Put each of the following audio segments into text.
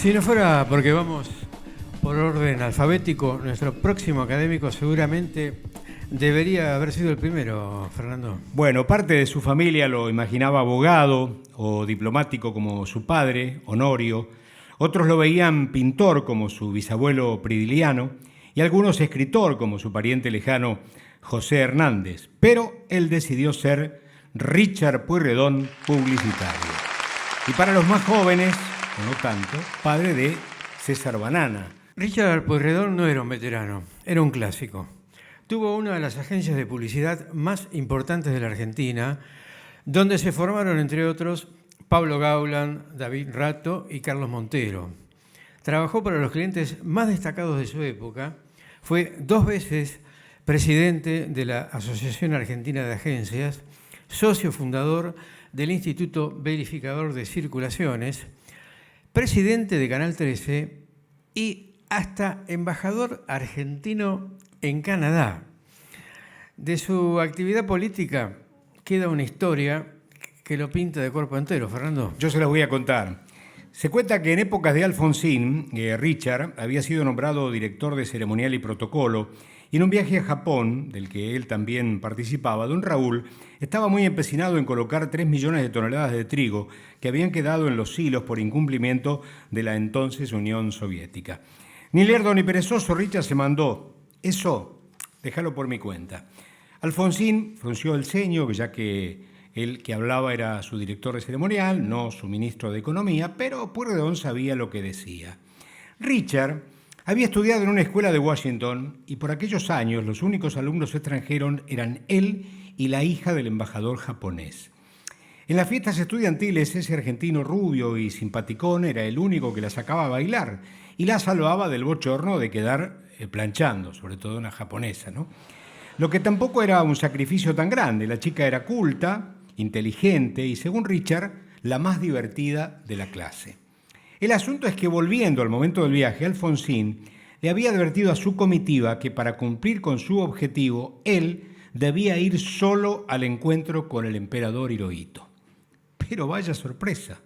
Si no fuera porque vamos por orden alfabético, nuestro próximo académico seguramente debería haber sido el primero, Fernando. Bueno, parte de su familia lo imaginaba abogado o diplomático como su padre, Honorio. Otros lo veían pintor como su bisabuelo Pridiliano y algunos escritor como su pariente lejano José Hernández. Pero él decidió ser Richard Pueyrredón, publicitario. Y para los más jóvenes, o no tanto, padre de César Banana. Richard Pueyrredón no era un veterano, era un clásico. Tuvo una de las agencias de publicidad más importantes de la Argentina, donde se formaron, entre otros, Pablo Gauland, David Rato y Carlos Montero. Trabajó para los clientes más destacados de su época, fue 2 veces presidente de la Asociación Argentina de Agencias, socio fundador del Instituto Verificador de Circulaciones, presidente de Canal 13 y hasta embajador argentino en Canadá. De su actividad política queda una historia que lo pinta de cuerpo entero, Fernando. Yo se las voy a contar. Se cuenta que en épocas de Alfonsín, Richard había sido nombrado director de ceremonial y protocolo, y en un viaje a Japón, del que él también participaba, don Raúl estaba muy empecinado en colocar 3 millones de toneladas de trigo que habían quedado en los silos por incumplimiento de la entonces Unión Soviética. Ni lerdo ni perezoso, Richard se mandó: eso, déjalo por mi cuenta. Alfonsín frunció el ceño, ya que el que hablaba era su director de ceremonial, no su ministro de Economía, pero Pueyrredón sabía lo que decía. Richard había estudiado en una escuela de Washington y por aquellos años los únicos alumnos extranjeros eran él y la hija del embajador japonés. En las fiestas estudiantiles, ese argentino rubio y simpaticón era el único que la sacaba a bailar y la salvaba del bochorno de quedar planchando, sobre todo una japonesa, ¿no? Lo que tampoco era un sacrificio tan grande. La chica era culta, inteligente y, según Richard, la más divertida de la clase. El asunto es que, volviendo al momento del viaje, Alfonsín le había advertido a su comitiva que para cumplir con su objetivo, él debía ir solo al encuentro con el emperador Hirohito. Pero vaya sorpresa.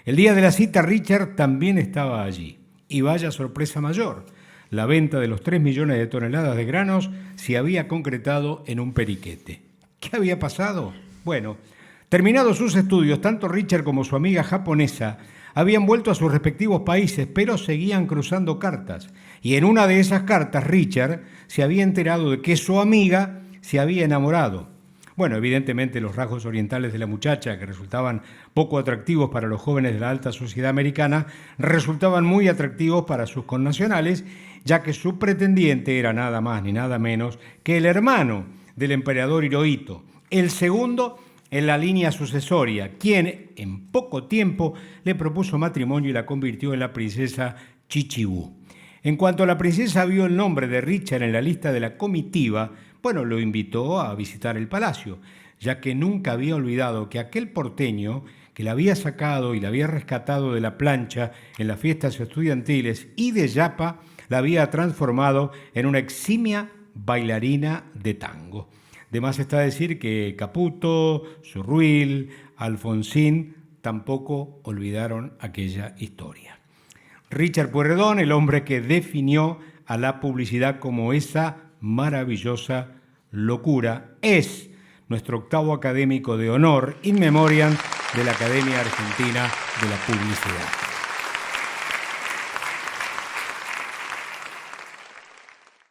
El día de la cita, Richard también estaba allí. Y vaya sorpresa mayor. La venta de los 3 millones de toneladas de granos se había concretado en un periquete. ¿Qué había pasado? Bueno, terminados sus estudios, tanto Richard como su amiga japonesa habían vuelto a sus respectivos países, pero seguían cruzando cartas. Y en una de esas cartas, Richard se había enterado de que su amiga se había enamorado. Bueno, evidentemente los rasgos orientales de la muchacha, que resultaban poco atractivos para los jóvenes de la alta sociedad americana, resultaban muy atractivos para sus connacionales, ya que su pretendiente era nada más ni nada menos que el hermano del emperador Hirohito, el segundo en la línea sucesoria, quien en poco tiempo le propuso matrimonio y la convirtió en la princesa Chichibu. En cuanto la princesa vio el nombre de Richard en la lista de la comitiva, bueno, lo invitó a visitar el palacio, ya que nunca había olvidado que aquel porteño que la había sacado y la había rescatado de la plancha en las fiestas estudiantiles y de yapa, la había transformado en una eximia bailarina de tango. De más está decir que Caputo, Surruil, Alfonsín tampoco olvidaron aquella historia. Richard Pueyrredón, el hombre que definió a la publicidad como esa maravillosa locura, es nuestro octavo académico de honor in memoriam de la Academia Argentina de la Publicidad.